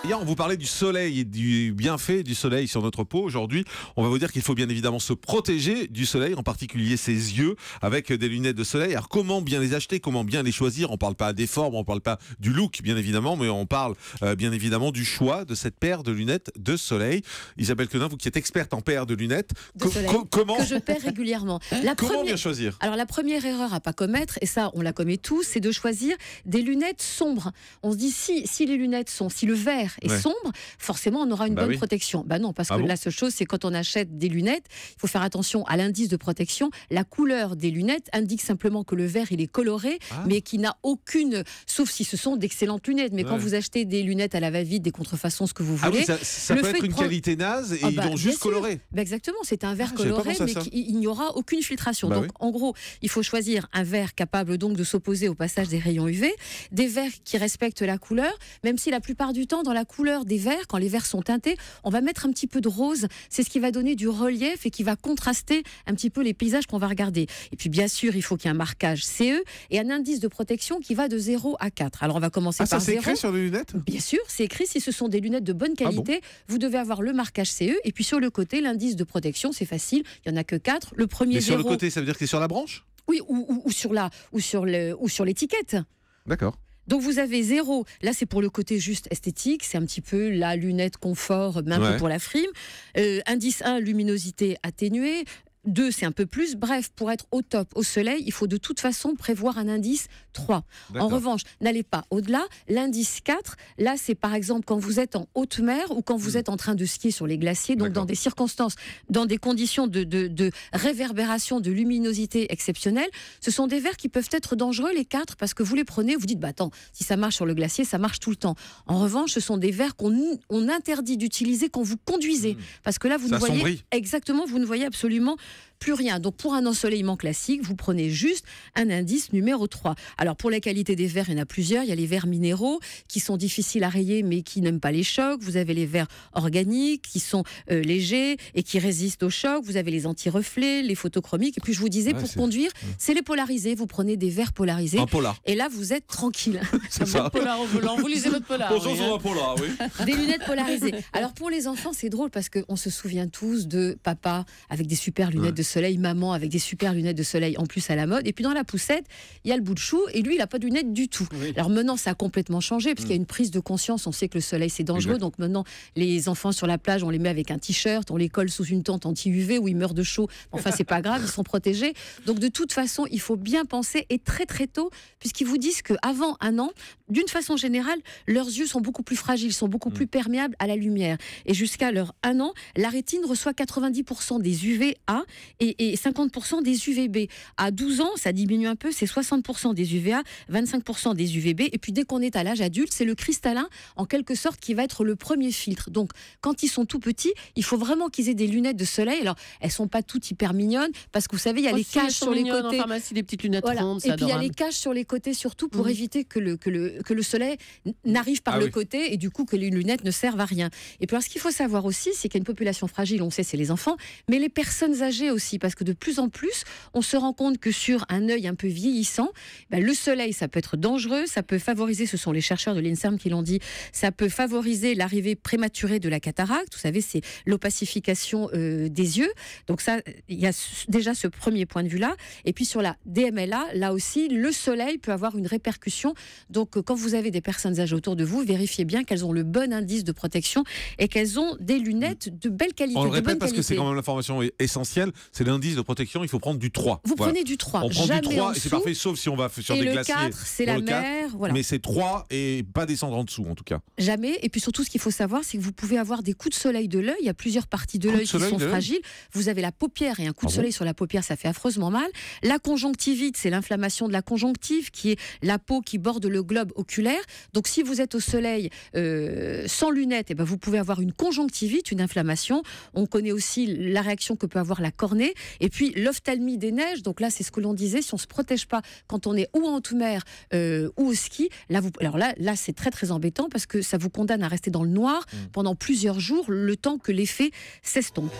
Hier, on vous parlait du soleil et du bienfait du soleil sur notre peau. Aujourd'hui, on va vous dire qu'il faut bien évidemment se protéger du soleil, en particulier ses yeux, avec des lunettes de soleil. Alors, comment bien les acheter, comment bien les choisir? On ne parle pas des formes, on ne parle pas du look, bien évidemment, mais on parle bien évidemment du choix de cette paire de lunettes de soleil. Isabelle Quenin, vous qui êtes experte en paire de lunettes, comment que je paire régulièrement. Comment bien choisir? Alors, la première erreur à pas commettre, et ça, on la commet tous, c'est de choisir des lunettes sombres. On se dit, si les lunettes sont, si le vert est sombre, forcément on aura une bonne protection. Bah non, parce que la seule chose, c'est quand on achète des lunettes, il faut faire attention à l'indice de protection. La couleur des lunettes indique simplement que le vert il est coloré, mais qui n'a aucune, sauf si ce sont d'excellentes lunettes. Mais quand vous achetez des lunettes à la va-vite, des contrefaçons, ce que vous voulez, ça peut être une qualité naze et ils l'ont juste coloré. Exactement, c'est un vert coloré, mais il n'y aura aucune filtration. Donc en gros, il faut choisir un vert capable donc de s'opposer au passage des rayons UV, des verts qui respectent la couleur, même si la plupart du temps, dans la couleur des verres, quand les verres sont teintés, on va mettre un petit peu de rose. C'est ce qui va donner du relief et qui va contraster un petit peu les paysages qu'on va regarder. Et puis bien sûr, il faut qu'il y ait un marquage CE et un indice de protection qui va de 0 à 4. Alors on va commencer par 0. Ça c'est écrit sur les lunettes? Bien sûr, c'est écrit. Si ce sont des lunettes de bonne qualité, vous devez avoir le marquage CE et puis sur le côté, l'indice de protection, c'est facile. Il n'y en a que 4. Le premier 0. Sur le côté, ça veut dire que c'est sur la branche? Oui, ou sur l'étiquette. D'accord. Donc vous avez 0, là c'est pour le côté juste esthétique, c'est un petit peu la lunette confort, un peu pour la frime. Indice 1, luminosité atténuée. 2, c'est un peu plus. Bref, pour être au top au soleil, il faut de toute façon prévoir un indice 3. En revanche, n'allez pas au-delà. L'indice 4, là, c'est par exemple quand vous êtes en haute mer ou quand vous êtes en train de skier sur les glaciers, donc dans des circonstances, dans des conditions de réverbération, de luminosité exceptionnelle. Ce sont des verres qui peuvent être dangereux, les 4, parce que vous les prenez, vous dites, bah attends, si ça marche sur le glacier, ça marche tout le temps. En revanche, ce sont des verres qu'on interdit d'utiliser quand vous conduisez. Parce que là, vous ne voyez exactement, vous ne voyez absolument plus rien. Donc pour un ensoleillement classique, vous prenez juste un indice numéro 3. Alors pour la qualité des verres, il y en a plusieurs. Il y a les verres minéraux qui sont difficiles à rayer mais qui n'aiment pas les chocs. Vous avez les verres organiques qui sont légers et qui résistent aux chocs. Vous avez les anti-reflets, les photochromiques. Et puis je vous disais, pour conduire, c'est les polarisés. Vous prenez des verres polarisés. Un polar. Et là, vous êtes tranquille. C'est ça. Polar au volant. Vous lisez votre polar. Bonjour, un polar, oui. Des lunettes polarisées. Alors pour les enfants, c'est drôle parce qu'on se souvient tous de papa avec des super lunettes de soleil, maman avec des super lunettes de soleil en plus à la mode, et puis dans la poussette il y a le bout de chou et lui il n'a pas de lunettes du tout. Alors maintenant ça a complètement changé parce qu'il y a une prise de conscience, on sait que le soleil c'est dangereux, donc maintenant les enfants sur la plage on les met avec un t-shirt, on les colle sous une tente anti-UV où ils meurent de chaud, enfin c'est pas grave, ils sont protégés. Donc de toute façon il faut bien penser, et très très tôt, puisqu'ils vous disent qu'avant 1 an, d'une façon générale, leurs yeux sont beaucoup plus fragiles, sont beaucoup plus perméables à la lumière, et jusqu'à leur 1 an, la rétine reçoit 90% des UVA et 50% des UVB. À 12 ans, ça diminue un peu, c'est 60% des UVA, 25% des UVB, et puis dès qu'on est à l'âge adulte, c'est le cristallin, en quelque sorte, qui va être le premier filtre. Donc, quand ils sont tout petits, il faut vraiment qu'ils aient des lunettes de soleil. Alors, elles sont pas toutes hyper mignonnes, parce que vous savez, il y a les caches sur les côtés. En pharmacie, des petites lunettes rondes, c'est et puis il y a adorable. les caches sur les côtés, surtout pour éviter que le soleil n'arrive par le côté, et du coup que les lunettes ne servent à rien. Et puis alors, ce qu'il faut savoir aussi, c'est qu'il y a une population fragile, on sait, c'est les enfants, mais les personnes âgées aussi, parce que de plus en plus, on se rend compte que sur un œil un peu vieillissant, le soleil, ça peut être dangereux, ça peut favoriser, ce sont les chercheurs de l'INSERM qui l'ont dit, ça peut favoriser l'arrivée prématurée de la cataracte. Vous savez, c'est l'opacification des yeux. Donc ça, il y a déjà ce premier point de vue-là. Et puis sur la DMLA, là aussi, le soleil peut avoir une répercussion. Donc quand vous avez des personnes âgées autour de vous, vérifiez bien qu'elles ont le bon indice de protection et qu'elles ont des lunettes de belle qualité. On le répète parce qualité. que c'est quand même l'information essentielle, c'est l'indice de protection, il faut prendre du 3. Vous prenez du 3, on prend jamais du 3 en et c'est dessous. parfait, sauf si on va sur Et des le glaciers. 4, c'est la mer. Voilà. Mais c'est 3 et pas descendre en dessous en tout cas. Jamais. Et puis surtout, ce qu'il faut savoir, c'est que vous pouvez avoir des coups de soleil de l'œil. Il y a plusieurs parties de l'œil qui sont fragiles. Vous avez la paupière et un coup de soleil sur la paupière, ça fait affreusement mal. La conjonctivite, c'est l'inflammation de la conjonctive, qui est la peau qui borde le globe oculaire. Donc si vous êtes au soleil sans lunettes, vous pouvez avoir une conjonctivite, une inflammation. On connaît aussi la réaction que peut avoir la cornée. Et puis l'ophtalmie des neiges, donc là c'est ce que l'on disait, si on ne se protège pas quand on est ou en haute mer ou au ski, là c'est très très embêtant parce que ça vous condamne à rester dans le noir pendant plusieurs jours, le temps que l'effet s'estompe.